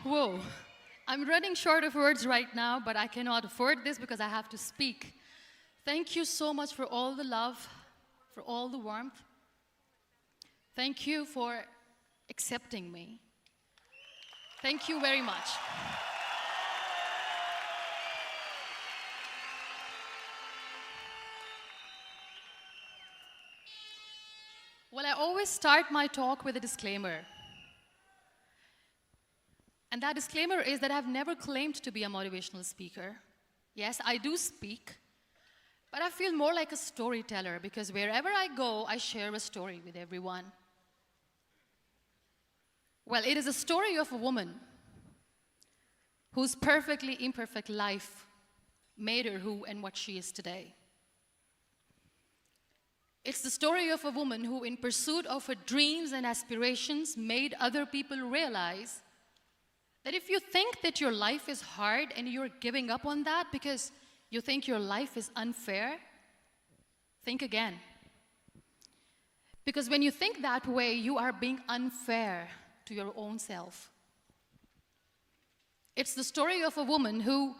Whoa. I'm running short of words right now, but I cannot afford this because I have to speak. Thank you so much for all the love, for all the warmth. Thank you for accepting me. Thank you very much. Well, I always start my talk with a disclaimer. And that disclaimer is that I've never claimed to be a motivational speaker. Yes, I do speak, but I feel more like a storyteller because wherever I go, I share a story with everyone. Well, it is a story of a woman whose perfectly imperfect life made her who and what she is today. It's the story of a woman who, in pursuit of her dreams and aspirations, made other people realize that if you think that your life is hard and you're giving up on that because you think your life is unfair, think again. Because when you think that way, you are being unfair to your own self. It's the story of a woman who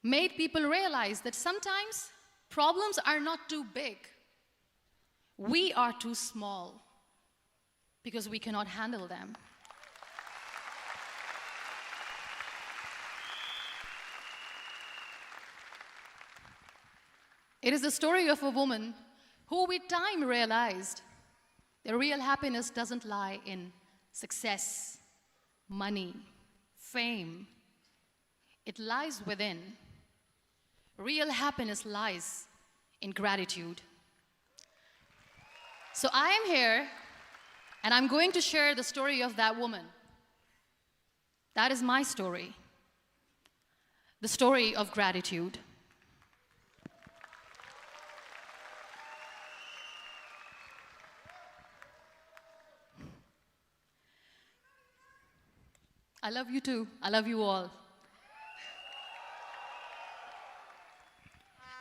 made people realize that sometimes problems are not too big. We are too small because we cannot handle them. It is the story of a woman who with time realized that real happiness doesn't lie in success, money, fame. It lies within. Real happiness lies in gratitude. So I am here, and I'm going to share the story of that woman. That is my story. The story of gratitude. I love you too. I love you all.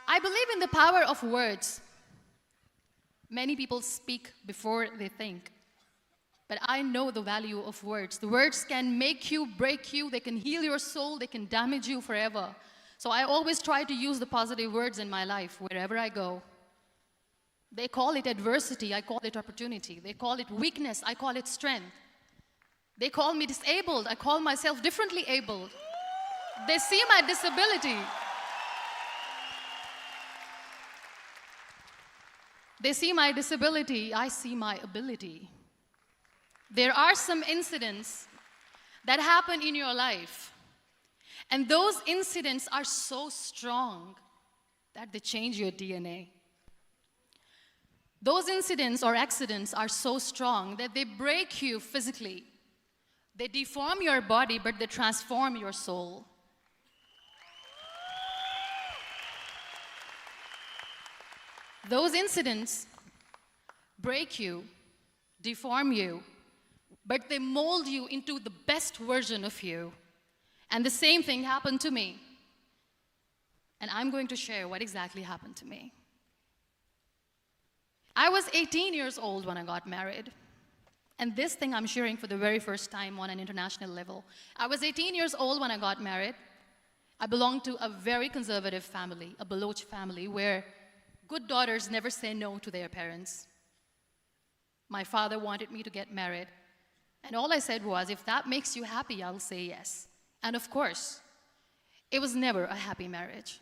I believe in the power of words. Many people speak before they think. But I know the value of words. The words can make you, break you, they can heal your soul, they can damage you forever. So I always try to use the positive words in my life wherever I go. They call it adversity, I call it opportunity. They call it weakness, I call it strength. They call me disabled, I call myself differently abled. They see my disability. They see my disability, I see my ability. There are some incidents that happen in your life, and those incidents are so strong that they change your DNA. Those incidents or accidents are so strong that they break you physically. They deform your body, but they transform your soul. Those incidents break you, deform you, but they mold you into the best version of you. And the same thing happened to me. And I'm going to share what exactly happened to me. I was 18 years old when I got married. And this thing I'm sharing for the very first time on an international level. I was 18 years old when I got married. I belonged to a very conservative family, a Baloch family, where good daughters never say no to their parents. My father wanted me to get married, and all I said was, if that makes you happy, I'll say yes. And of course, it was never a happy marriage.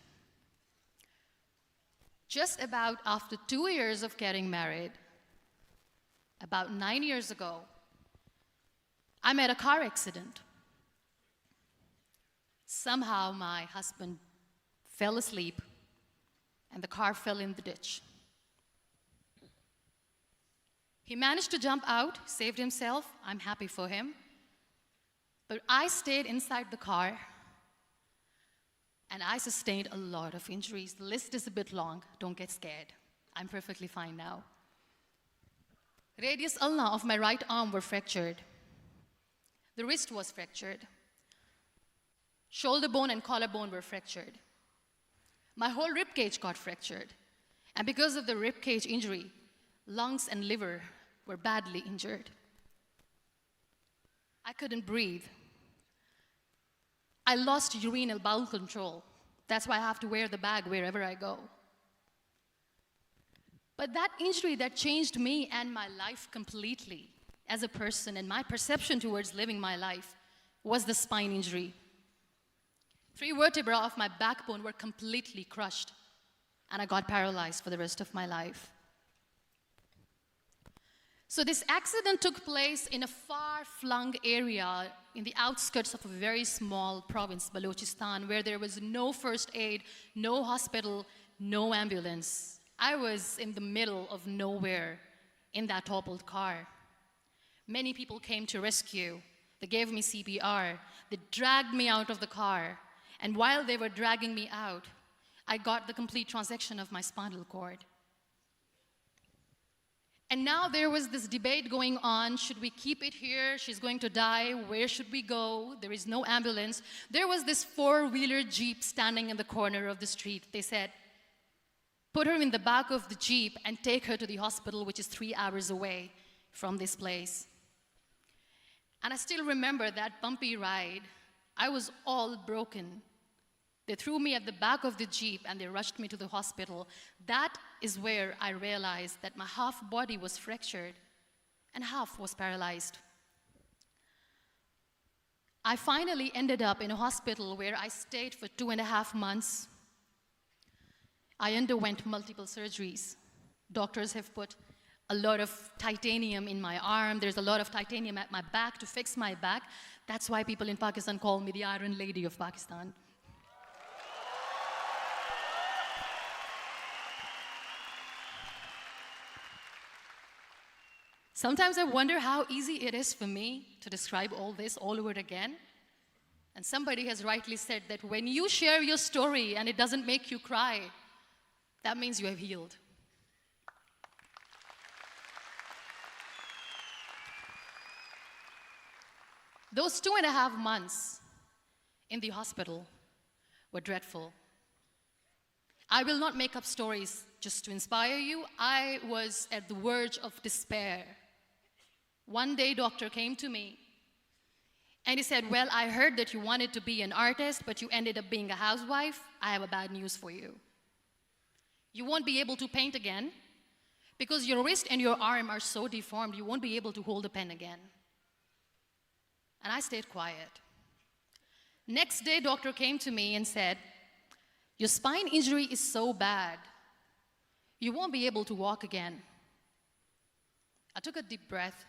Just about after 2 years of getting married, about 9 years ago, I met a car accident. Somehow my husband fell asleep and the car fell in the ditch. He managed to jump out, saved himself. I'm happy for him. But I stayed inside the car and I sustained a lot of injuries. The list is a bit long. Don't get scared. I'm perfectly fine now. Radius ulna of my right arm were fractured. The wrist was fractured. Shoulder bone and collarbone were fractured. My whole rib cage got fractured. And because of the rib cage injury, lungs and liver were badly injured. I couldn't breathe. I lost urinary bowel control. That's why I have to wear the bag wherever I go. But that injury that changed me and my life completely as a person and my perception towards living my life was the spine injury. 3 vertebrae of my backbone were completely crushed, and I got paralyzed for the rest of my life. So this accident took place in a far-flung area in the outskirts of a very small province, Balochistan, where there was no first aid, no hospital, no ambulance. I was in the middle of nowhere in that toppled car. Many people came to rescue. They gave me CPR. They dragged me out of the car. And while they were dragging me out, I got the complete transection of my spinal cord. And now there was this debate going on. Should we keep it here? She's going to die. Where should we go? There is no ambulance. There was this 4-wheeler Jeep standing in the corner of the street. They said, put her in the back of the Jeep and take her to the hospital, which is 3 hours away from this place. And I still remember that bumpy ride. I was all broken. They threw me at the back of the Jeep and they rushed me to the hospital. That is where I realized that my half body was fractured and half was paralyzed. I finally ended up in a hospital where I stayed for 2.5 months. I underwent multiple surgeries. Doctors have put a lot of titanium in my arm. There's a lot of titanium at my back to fix my back. That's why people in Pakistan call me the Iron Lady of Pakistan. Sometimes I wonder how easy it is for me to describe all this all over again. And somebody has rightly said that when you share your story and it doesn't make you cry, that means you have healed. Those 2.5 months in the hospital were dreadful. I will not make up stories just to inspire you. I was at the verge of despair. One day, doctor came to me and he said, well, I heard that you wanted to be an artist, but you ended up being a housewife. I have a bad news for you. You won't be able to paint again because your wrist and your arm are so deformed, you won't be able to hold a pen again. And I stayed quiet. Next day, doctor came to me and said, your spine injury is so bad, you won't be able to walk again. I took a deep breath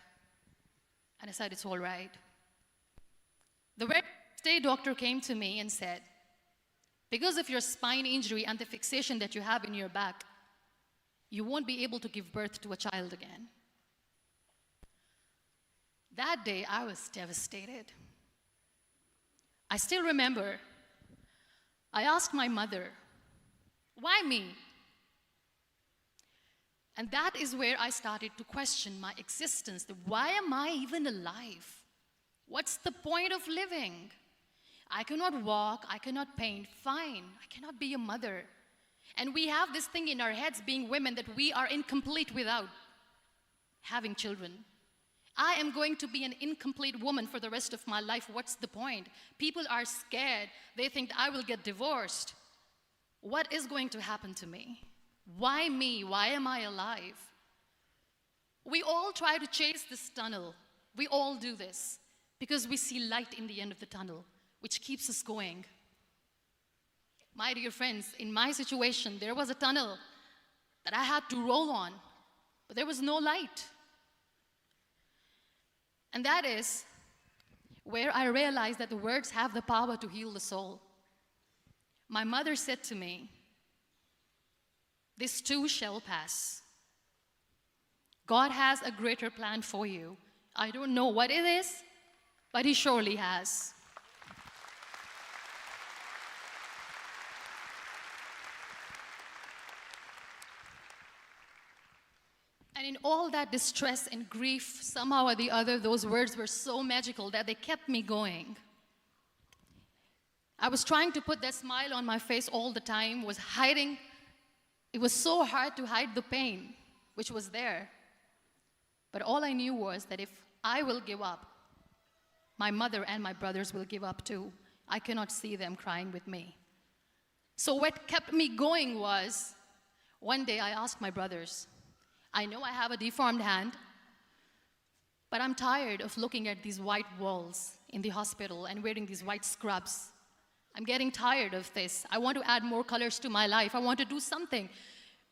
and I said, it's all right. The very next day, doctor came to me and said, because of your spine injury and the fixation that you have in your back, you won't be able to give birth to a child again. That day, I was devastated. I still remember, I asked my mother, why me? And that is where I started to question my existence. Why am I even alive? What's the point of living? I cannot walk, I cannot paint, fine. I cannot be a mother. And we have this thing in our heads, being women, that we are incomplete without having children. I am going to be an incomplete woman for the rest of my life. What's the point? People are scared. They think I will get divorced. What is going to happen to me? Why me? Why am I alive? We all try to chase this tunnel. We all do this because we see light in the end of the tunnel, which keeps us going. My dear friends, in my situation, there was a tunnel that I had to roll on, but there was no light. And that is where I realized that the words have the power to heal the soul. My mother said to me, this too shall pass. God has a greater plan for you. I don't know what it is, but He surely has. And in all that distress and grief, somehow or the other, those words were so magical that they kept me going. I was trying to put that smile on my face all the time, was hiding. It was so hard to hide the pain, which was there. But all I knew was that if I will give up, my mother and my brothers will give up too. I cannot see them crying with me. So what kept me going was, one day I asked my brothers, I know I have a deformed hand, but I'm tired of looking at these white walls in the hospital and wearing these white scrubs. I'm getting tired of this. I want to add more colors to my life. I want to do something.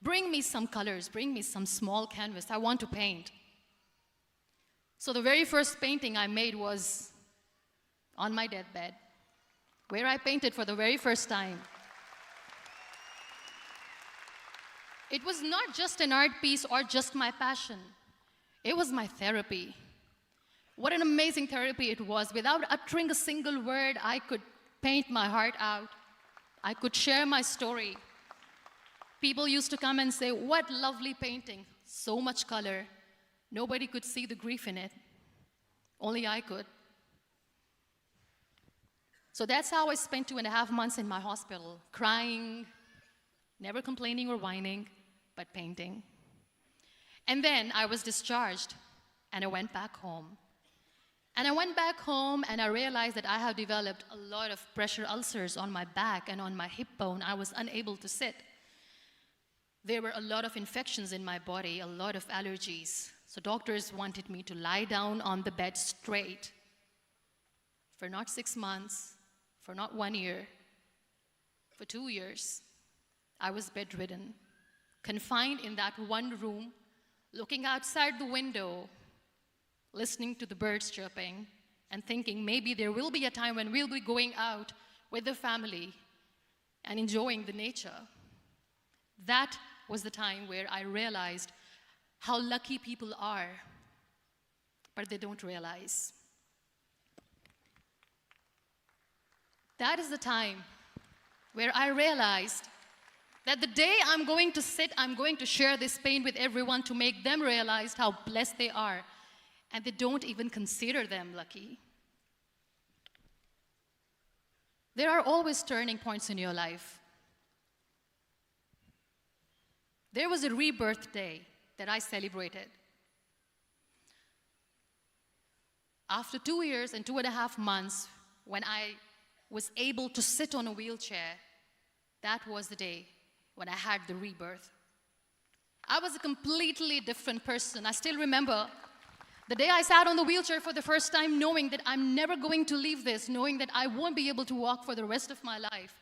Bring me some colors. Bring me some small canvas. I want to paint. So the very first painting I made was on my deathbed, where I painted for the very first time. It was not just an art piece or just my passion. It was my therapy. What an amazing therapy it was. Without uttering a single word, I could paint my heart out. I could share my story. People used to come and say, what lovely painting, so much color. Nobody could see the grief in it. Only I could. So that's how I spent 2.5 months in my hospital, crying, never complaining or whining, but painting. And then I was discharged, and I went back home. And I went back home, and I realized that I have developed a lot of pressure ulcers on my back and on my hip bone. I was unable to sit. There were a lot of infections in my body, a lot of allergies. So doctors wanted me to lie down on the bed straight for not 6 months, for not 1 year, for 2 years. I was bedridden, confined in that one room, looking outside the window, listening to the birds chirping, and thinking maybe there will be a time when we'll be going out with the family and enjoying the nature. That was the time where I realized how lucky people are, but they don't realize. That is the time where I realized that the day I'm going to sit, I'm going to share this pain with everyone to make them realize how blessed they are, and they don't even consider them lucky. There are always turning points in your life. There was a rebirth day that I celebrated. After 2 years and 2.5 months, when I was able to sit on a wheelchair, that was the day when I had the rebirth. I was a completely different person. I still remember the day I sat on the wheelchair for the first time, knowing that I'm never going to leave this, knowing that I won't be able to walk for the rest of my life.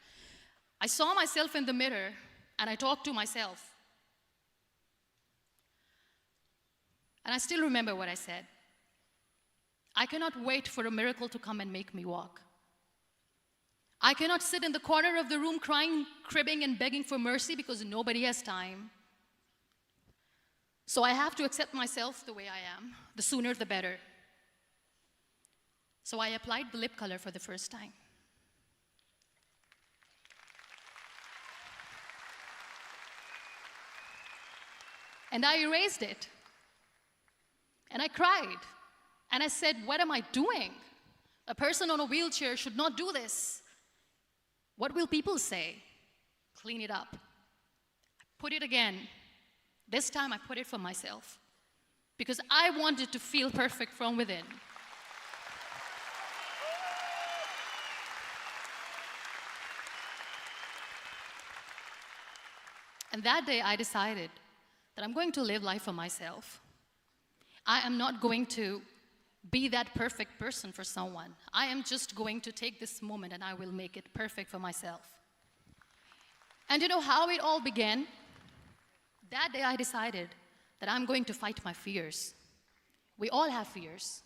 I saw myself in the mirror, and I talked to myself. And I still remember what I said. I cannot wait for a miracle to come and make me walk. I cannot sit in the corner of the room crying, cribbing, and begging for mercy because nobody has time. So I have to accept myself the way I am. The sooner, the better. So I applied the lip color for the first time. And I erased it. And I cried. And I said, what am I doing? A person on a wheelchair should not do this. What will people say? Clean it up. Put it again. This time I put it for myself, because I wanted to feel perfect from within. And that day I decided that I'm going to live life for myself. I am not going to be that perfect person for someone. I am just going to take this moment and I will make it perfect for myself. And you know how it all began? That day I decided that I'm going to fight my fears. We all have fears.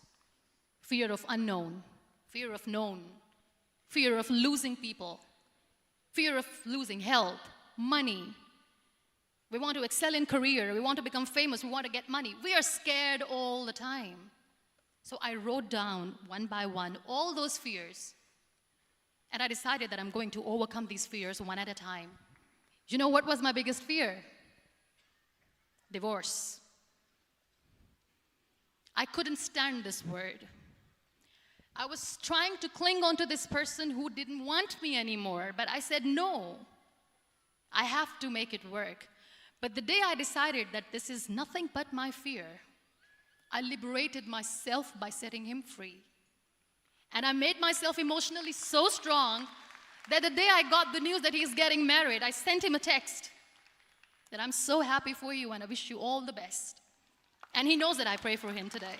Fear of unknown, fear of known, fear of losing people, fear of losing help, money. We want to excel in career, we want to become famous, we want to get money. We are scared all the time. So I wrote down one by one all those fears, and I decided that I'm going to overcome these fears one at a time. You know what was my biggest fear? Divorce. I couldn't stand this word. I was trying to cling on to this person who didn't want me anymore, but I said, no, I have to make it work. But the day I decided that this is nothing but my fear, I liberated myself by setting him free. And I made myself emotionally so strong that the day I got the news that he's getting married, I sent him a text that I'm so happy for you and I wish you all the best. And he knows that I pray for him today.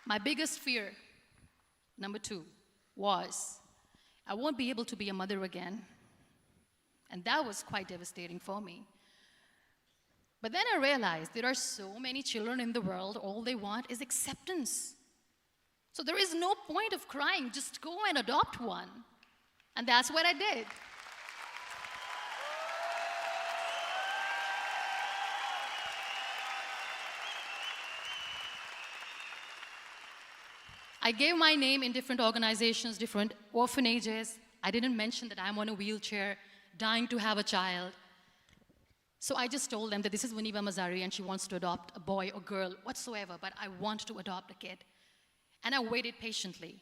My biggest fear, number 2, was I won't be able to be a mother again. And that was quite devastating for me. But then I realized there are so many children in the world, all they want is acceptance. So there is no point of crying, just go and adopt one. And that's what I did. I gave my name in different organizations, different orphanages. I didn't mention that I'm on a wheelchair, dying to have a child. So I just told them that this is Muniba Mazari and she wants to adopt a boy or girl, whatsoever, but I want to adopt a kid. And I waited patiently.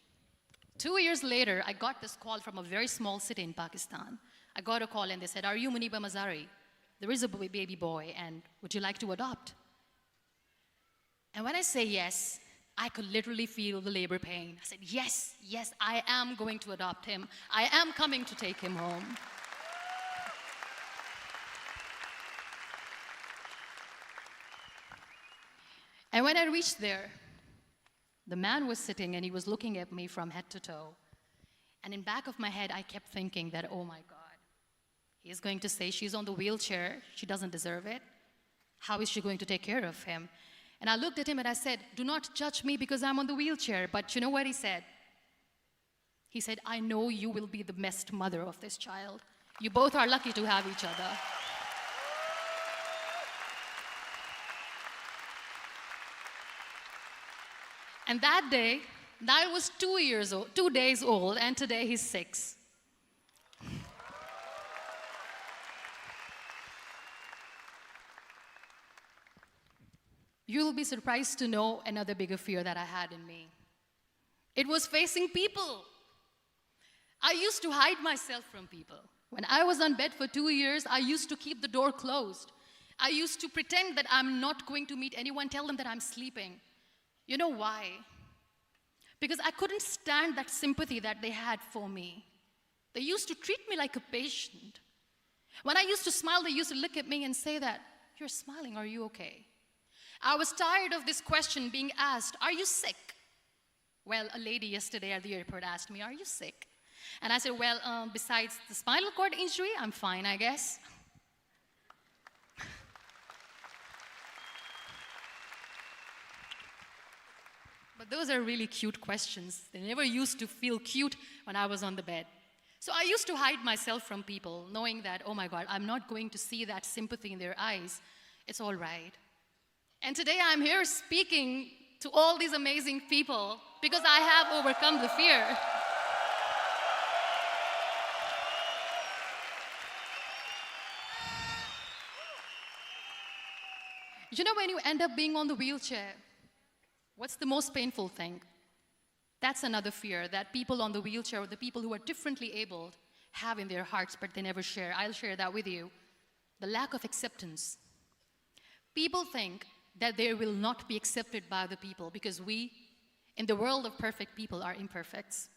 2 years later, I got this call from a very small city in Pakistan. I got a call and they said, "Are you Muniba Mazari? There is a baby boy and would you like to adopt?" And when I say yes, I could literally feel the labor pain. I said, yes, yes, I am going to adopt him. I am coming to take him home. And when I reached there, the man was sitting and he was looking at me from head to toe. And in back of my head, I kept thinking that, oh my God, he is going to say she's on the wheelchair, she doesn't deserve it. How is she going to take care of him? And I looked at him and I said, do not judge me because I'm on the wheelchair. But you know what he said? He said, I know you will be the best mother of this child. You both are lucky to have each other. And that day, I was 2 days old, and today he's 6. You'll be surprised to know another bigger fear that I had in me. It was facing people. I used to hide myself from people. When I was on bed for 2 years, I used to keep the door closed. I used to pretend that I'm not going to meet anyone, tell them that I'm sleeping. You know why? Because I couldn't stand that sympathy that they had for me. They used to treat me like a patient. When I used to smile, they used to look at me and say that, you're smiling, are you okay? I was tired of this question being asked, are you sick? Well, a lady yesterday at the airport asked me, are you sick? And I said, well, besides the spinal cord injury, I'm fine, I guess. But those are really cute questions. They never used to feel cute when I was on the bed. So I used to hide myself from people, knowing that, oh my God, I'm not going to see that sympathy in their eyes. It's all right. And today I'm here speaking to all these amazing people because I have overcome the fear. You know, when you end up being on the wheelchair, what's the most painful thing? That's another fear that people on the wheelchair or the people who are differently abled have in their hearts, but they never share. I'll share that with you. The lack of acceptance. People think that they will not be accepted by the people because we, in the world of perfect people, are imperfects.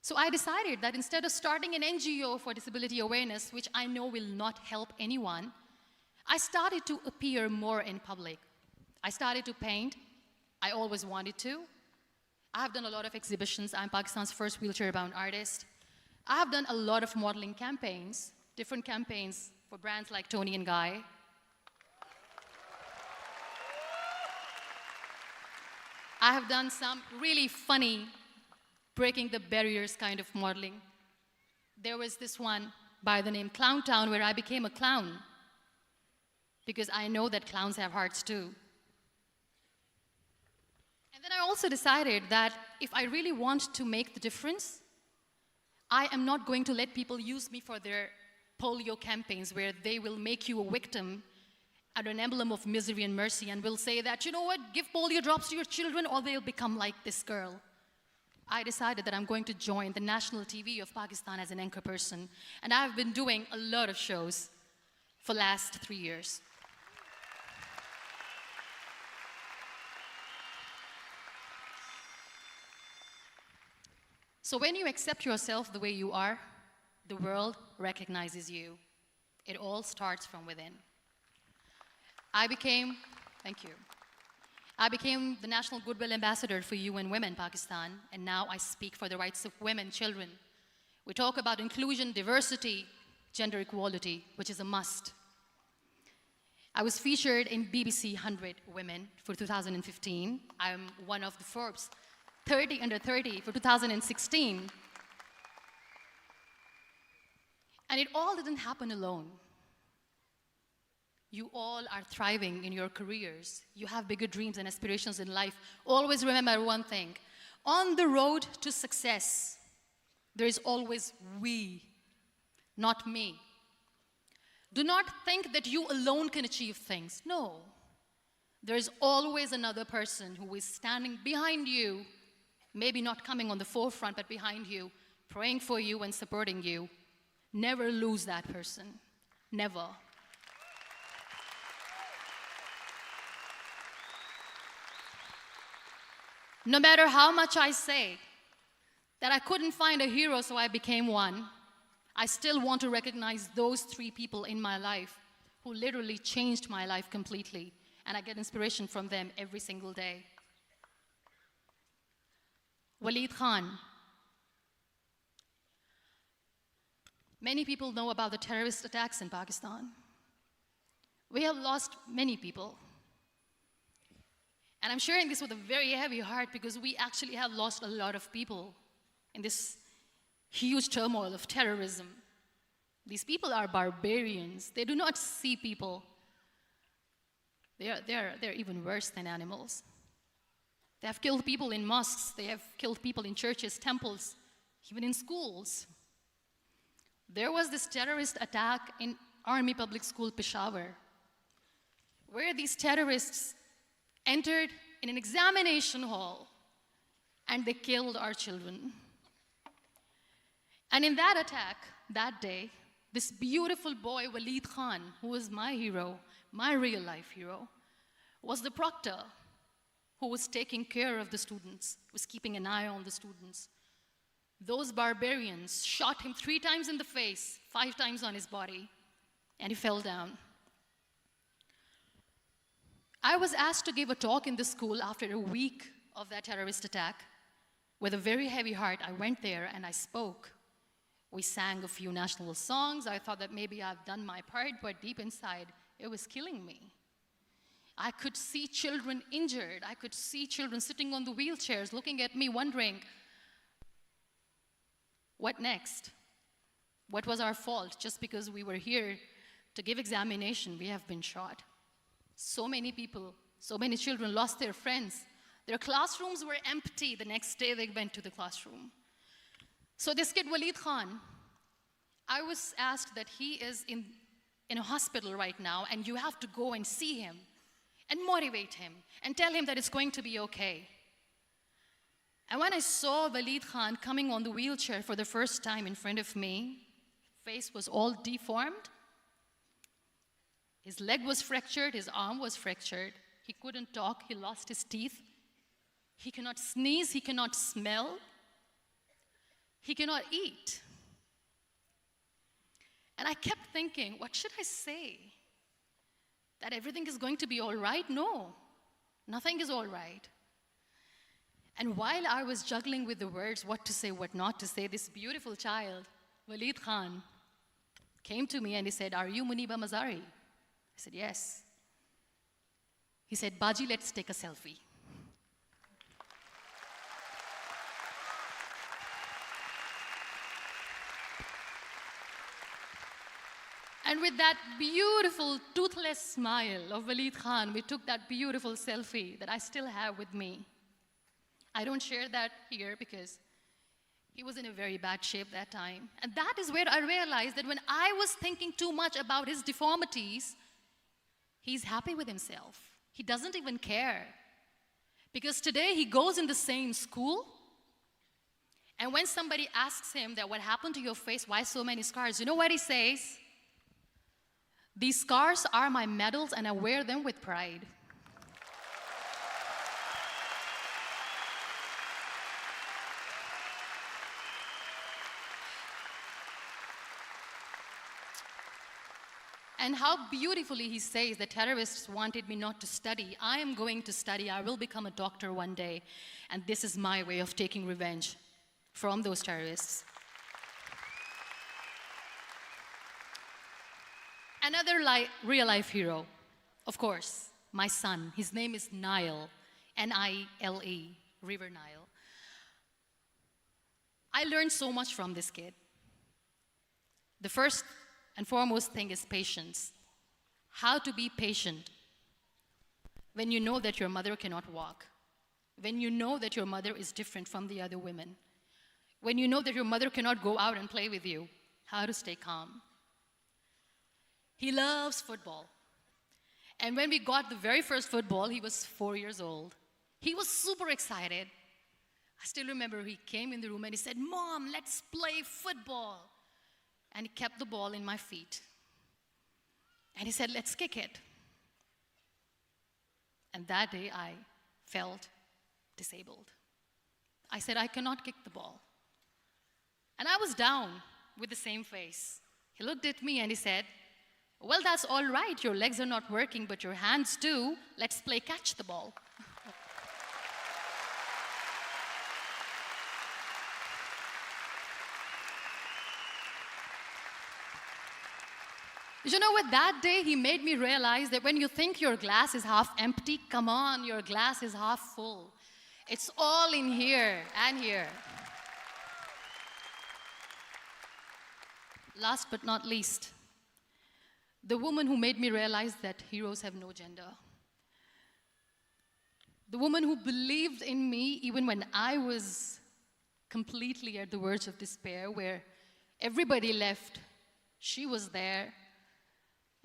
So I decided that instead of starting an NGO for disability awareness, which I know will not help anyone, I started to appear more in public. I started to paint. I always wanted to. I have done a lot of exhibitions. I'm Pakistan's first wheelchair-bound artist. I have done a lot of modeling campaigns, different campaigns for brands like Tony and Guy. I have done some really funny, breaking the barriers kind of modeling. There was this one by the name Clown Town where I became a clown because I know that clowns have hearts too. And then I also decided that if I really want to make the difference, I am not going to let people use me for their polio campaigns where they will make you a victim and an emblem of misery and mercy and will say that, you know what, give polio drops to your children or they'll become like this girl. I decided that I'm going to join the national TV of Pakistan as an anchor person. And I've been doing a lot of shows for the last 3 years. So when you accept yourself the way you are, the world recognizes you. It all starts from within. Thank you. I became the National Goodwill Ambassador for UN Women Pakistan, and now I speak for the rights of women, children. We talk about inclusion, diversity, gender equality, which is a must. I was featured in BBC 100 Women for 2015. I'm one of the Forbes 30 under 30 for 2016. And it all didn't happen alone. You all are thriving in your careers. You have bigger dreams and aspirations in life. Always remember one thing. On the road to success, there is always we, not me. Do not think that you alone can achieve things. No. There is always another person who is standing behind you, maybe not coming on the forefront, but behind you, praying for you and supporting you. Never lose that person. Never. No matter how much I say that I couldn't find a hero, so I became one, I still want to recognize those 3 people in my life who literally changed my life completely, and I get inspiration from them every single day. Waleed Khan. Many people know about the terrorist attacks in Pakistan. We have lost many people. And I'm sharing this with a very heavy heart because we actually have lost a lot of people in this huge turmoil of terrorism. These people are barbarians. They do not see people. They're even worse than animals. They have killed people in mosques. They have killed people in churches, temples, even in schools. There was this terrorist attack in Army Public School, Peshawar, where these terrorists entered in an examination hall and they killed our children. And in that attack, that day, this beautiful boy, Waleed Khan, who was my hero, my real life hero, was the proctor who was taking care of the students, was keeping an eye on the students. Those barbarians shot him 3 times in the face, 5 times on his body, and he fell down. I was asked to give a talk in the school after a week of that terrorist attack. With a very heavy heart, I went there and I spoke. We sang a few national songs. I thought that maybe I've done my part, but deep inside, it was killing me. I could see children injured. I could see children sitting on the wheelchairs, looking at me, wondering, what next? What was our fault? Just because we were here to give examination, we have been shot. So many people, so many children lost their friends. Their classrooms were empty. The next day they went to the classroom. So this kid, Waleed Khan, I was asked that he is in a hospital right now, and you have to go and see him and motivate him and tell him that it's going to be okay. And when I saw Waleed Khan coming on the wheelchair for the first time in front of me, face was all deformed. His leg was fractured, his arm was fractured. He couldn't talk, he lost his teeth. He cannot sneeze, he cannot smell. He cannot eat. And I kept thinking, what should I say? That everything is going to be all right? No, nothing is all right. And while I was juggling with the words, what to say, what not to say, this beautiful child, Waleed Khan, came to me and he said, "Are you Muniba Mazari?" I said, "Yes." He said, "Baji, let's take a selfie." And with that beautiful, toothless smile of Waleed Khan, we took that beautiful selfie that I still have with me. I don't share that here because he was in a very bad shape that time. And that is where I realized that when I was thinking too much about his deformities, he's happy with himself. He doesn't even care. Because today he goes in the same school, and when somebody asks him that what happened to your face, why so many scars, you know what he says? "These scars are my medals and I wear them with pride." And how beautifully he says the terrorists wanted me not to study. I am going to study. I will become a doctor one day. And this is my way of taking revenge from those terrorists. Another real-life hero, of course, my son. His name is Nile, N-I-L-E, River Nile. I learned so much from this kid. The first and foremost thing is patience. How to be patient when you know that your mother cannot walk, when you know that your mother is different from the other women, when you know that your mother cannot go out and play with you, how to stay calm. He loves football. And when we got the very first football, he was 4 years old. He was super excited. I still remember he came in the room and he said, "Mom, let's play football." And he kept the ball in my feet. And he said, "Let's kick it." And that day I felt disabled. I said, "I cannot kick the ball." And I was down with the same face. He looked at me and he said, "Well, that's all right. Your legs are not working, but your hands do. Let's play catch the ball." You know what? That day he made me realize that when you think your glass is half empty, come on, your glass is half full. It's all in here and here. Last but not least, the woman who made me realize that heroes have no gender. The woman who believed in me even when I was completely at the verge of despair, where everybody left, she was there.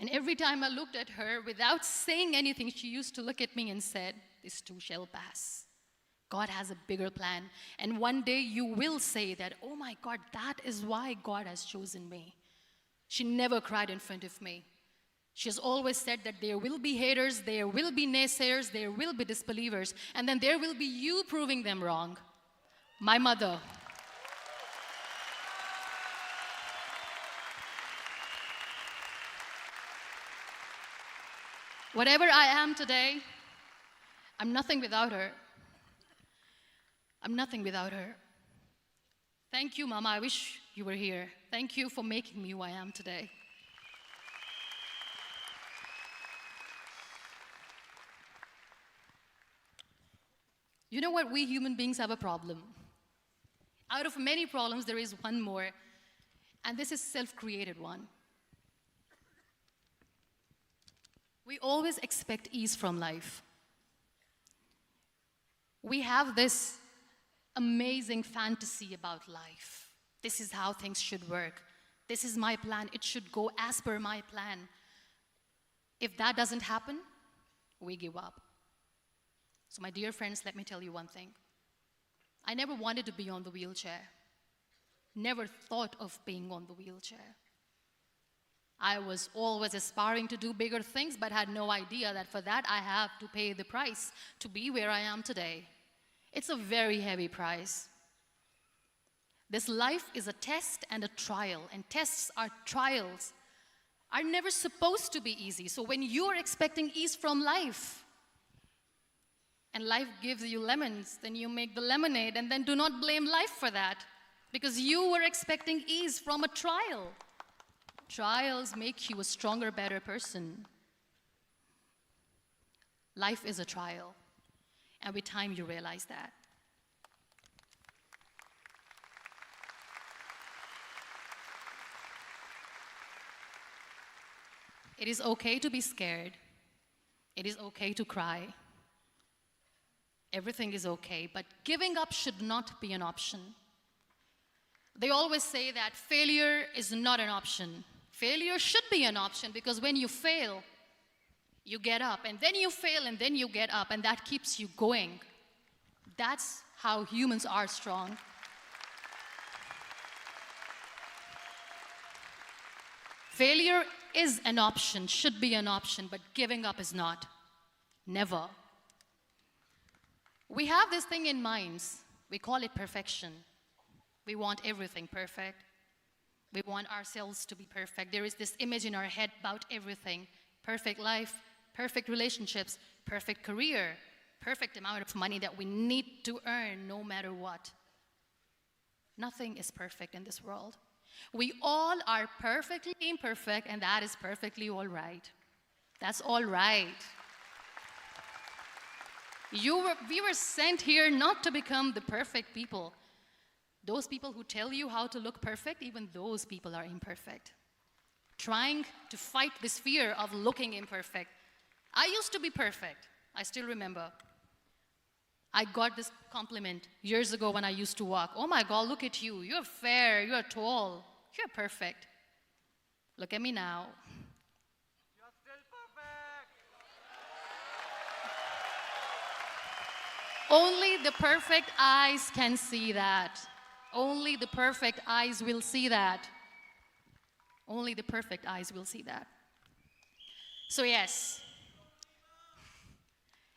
And every time I looked at her, without saying anything, she used to look at me and said, "This too shall pass. God has a bigger plan. And one day you will say that, oh my God, that is why God has chosen me." She never cried in front of me. She has always said that there will be haters, there will be naysayers, there will be disbelievers, and then there will be you proving them wrong. My mother. Whatever I am today, I'm nothing without her. I'm nothing without her. Thank you, Mama. I wish you were here. Thank you for making me who I am today. You know what? We human beings have a problem. Out of many problems, there is one more, and this is self-created one. We always expect ease from life. We have this amazing fantasy about life. This is how things should work. This is my plan. It should go as per my plan. If that doesn't happen, we give up. So my dear friends, let me tell you one thing. I never wanted to be on the wheelchair. Never thought of being on the wheelchair. I was always aspiring to do bigger things, but had no idea that for that I have to pay the price to be where I am today. It's a very heavy price. This life is a test and a trial, and tests are trials are never supposed to be easy. So when you're expecting ease from life, and life gives you lemons, then you make the lemonade, and then do not blame life for that, because you were expecting ease from a trial. Trials make you a stronger, better person. Life is a trial, and with time you realize that. It is okay to be scared. It is okay to cry. Everything is okay, but giving up should not be an option. They always say that failure is not an option. Failure should be an option, because when you fail, you get up, and then you fail, and then you get up, and that keeps you going. That's how humans are strong. Failure is an option, should be an option, but giving up is not. Never. We have this thing in minds. We call it perfection. We want everything perfect. We want ourselves to be perfect. There is this image in our head about everything. Perfect life, perfect relationships, perfect career, perfect amount of money that we need to earn no matter what. Nothing is perfect in this world. We all are perfectly imperfect, and that is perfectly all right. That's all right. We were sent here not to become the perfect people. Those people who tell you how to look perfect, even those people are imperfect. Trying to fight this fear of looking imperfect. I used to be perfect. I still remember. I got this compliment years ago when I used to walk. Oh my God, look at you. You're fair, you're tall, you're perfect. Look at me now. You're still perfect. Only the perfect eyes can see that. Only the perfect eyes will see that. Only the perfect eyes will see that. So yes,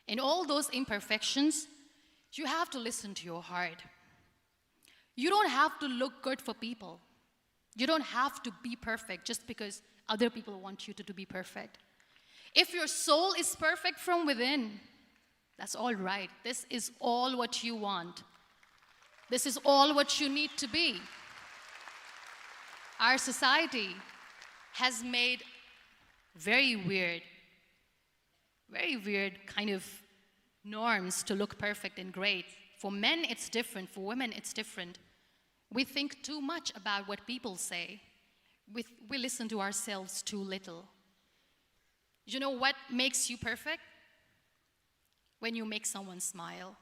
in all those imperfections, you have to listen to your heart. You don't have to look good for people. You don't have to be perfect just because other people want you to be perfect. If your soul is perfect from within, that's all right. This is all what you want. This is all what you need to be. Our society has made very weird kind of norms to look perfect and great. For men, it's different. For women, it's different. We think too much about what people say. We listen to ourselves too little. You know what makes you perfect? When you make someone smile.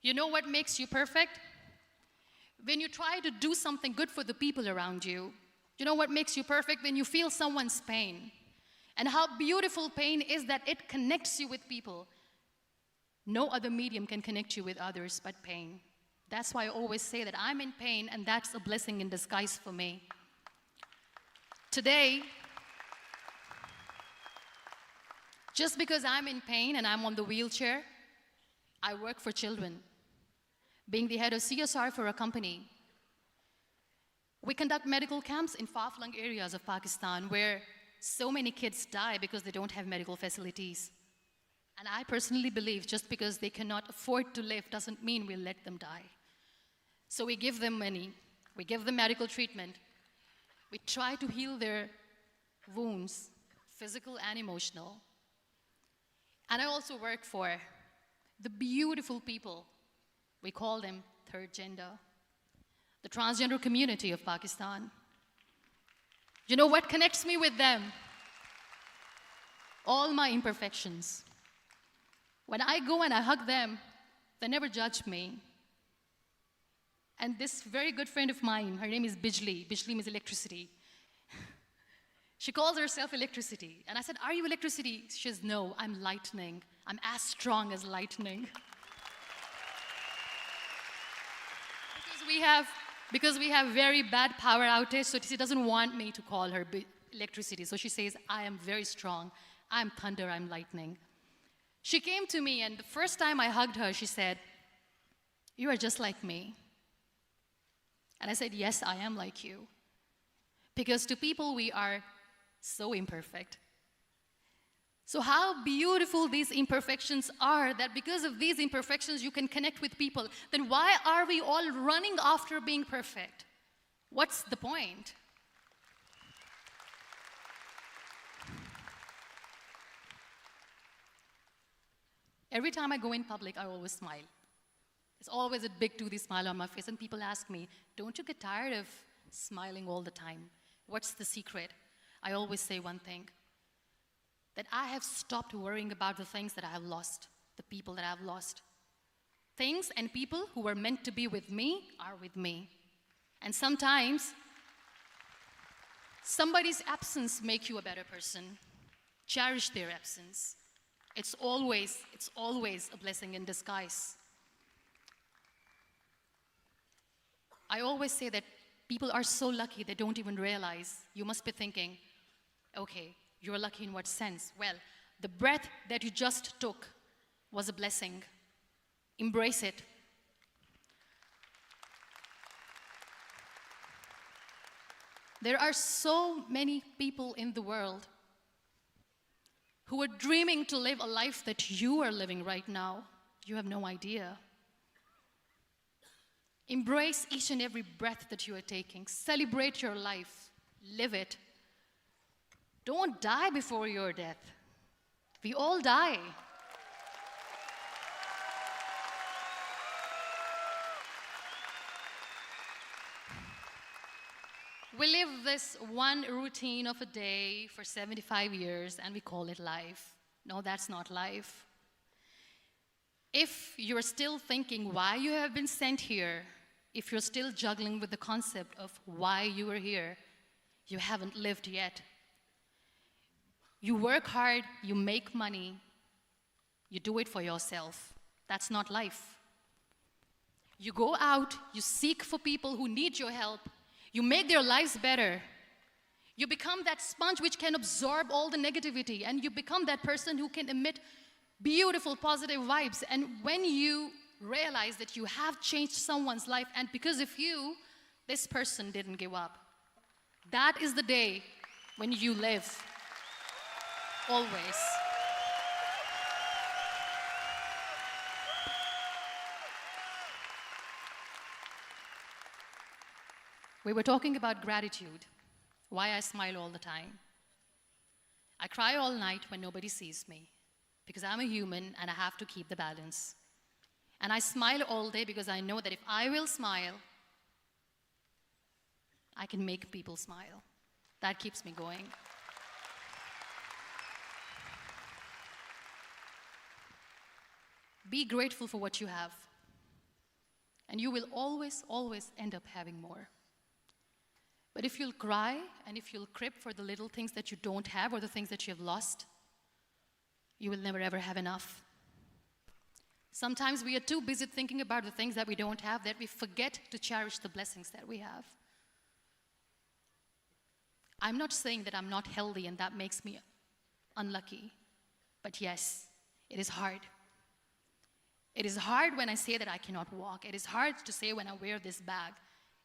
You know what makes you perfect? When you try to do something good for the people around you. You know what makes you perfect? When you feel someone's pain. And how beautiful pain is that it connects you with people. No other medium can connect you with others but pain. That's why I always say that I'm in pain, and that's a blessing in disguise for me. Today, just because I'm in pain and I'm on the wheelchair, I work for children. Being the head of CSR for a company, we conduct medical camps in far-flung areas of Pakistan where so many kids die because they don't have medical facilities. And I personally believe just because they cannot afford to live doesn't mean we'll let them die. So we give them money, we give them medical treatment, we try to heal their wounds, physical and emotional. And I also work for the beautiful people, we call them third gender, the transgender community of Pakistan. You know what connects me with them? All my imperfections. When I go and I hug them, they never judge me. And this very good friend of mine, her name is Bijli. Bijli means electricity. She calls herself electricity. And I said, are you electricity? She says, no, I'm lightning. I'm as strong as lightning. Because we have very bad power outage, so she doesn't want me to call her electricity. So she says, I am very strong. I'm thunder, I'm lightning. She came to me, and the first time I hugged her, she said, you are just like me. And I said, yes, I am like you. Because to people, we are so imperfect. So how beautiful these imperfections are, that because of these imperfections, you can connect with people. Then why are we all running after being perfect? What's the point? Every time I go in public, I always smile. There's always a big toothy smile on my face, and people ask me, don't you get tired of smiling all the time? What's the secret? I always say one thing, that I have stopped worrying about the things that I have lost, the people that I have lost. Things and people who were meant to be with me are with me. And sometimes, somebody's absence makes you a better person. Cherish their absence. It's always a blessing in disguise. I always say that people are so lucky they don't even realize. You must be thinking, okay, you're lucky in what sense? Well, the breath that you just took was a blessing. Embrace it. There are so many people in the world who are dreaming to live a life that you are living right now. You have no idea. Embrace each and every breath that you are taking. Celebrate your life. Live it. Don't die before your death. We all die. We live this one routine of a day for 75 years and we call it life. No, that's not life. If you're still thinking why you have been sent here, if you're still juggling with the concept of why you are here, you haven't lived yet. You work hard, you make money, you do it for yourself. That's not life. You go out, you seek for people who need your help, you make their lives better. You become that sponge which can absorb all the negativity, and you become that person who can emit beautiful, positive vibes. And when you realize that you have changed someone's life, and because of you, this person didn't give up, that is the day when you live. Always. We were talking about gratitude, why I smile all the time. I cry all night when nobody sees me, because I'm a human and I have to keep the balance. And I smile all day because I know that if I will smile, I can make people smile. That keeps me going. Be grateful for what you have, and you will always, always end up having more. But if you'll cry and if you'll crib for the little things that you don't have or the things that you have lost, you will never ever have enough. Sometimes we are too busy thinking about the things that we don't have that we forget to cherish the blessings that we have. I'm not saying that I'm not healthy and that makes me unlucky, but yes, it is hard. It is hard when I say that I cannot walk. It is hard to say when I wear this bag.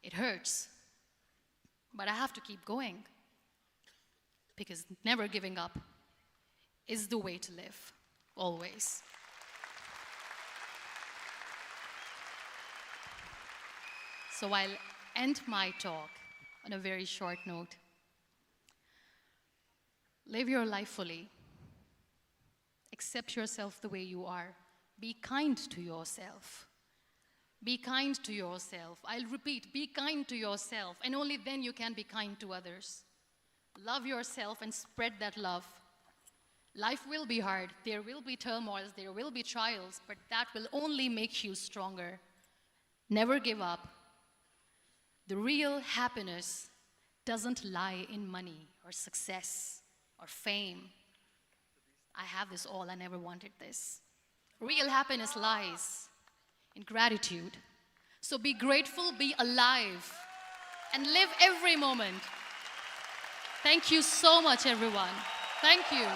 It hurts. But I have to keep going, because never giving up is the way to live, always. So I'll end my talk on a very short note. Live your life fully. Accept yourself the way you are. Be kind to yourself. Be kind to yourself. I'll repeat, be kind to yourself, and only then you can be kind to others. Love yourself and spread that love. Life will be hard. There will be turmoils, there will be trials, but that will only make you stronger. Never give up. The real happiness doesn't lie in money or success or fame. I have this all, I never wanted this. Real happiness lies in gratitude. So be grateful, be alive, and live every moment. Thank you so much, everyone. Thank you.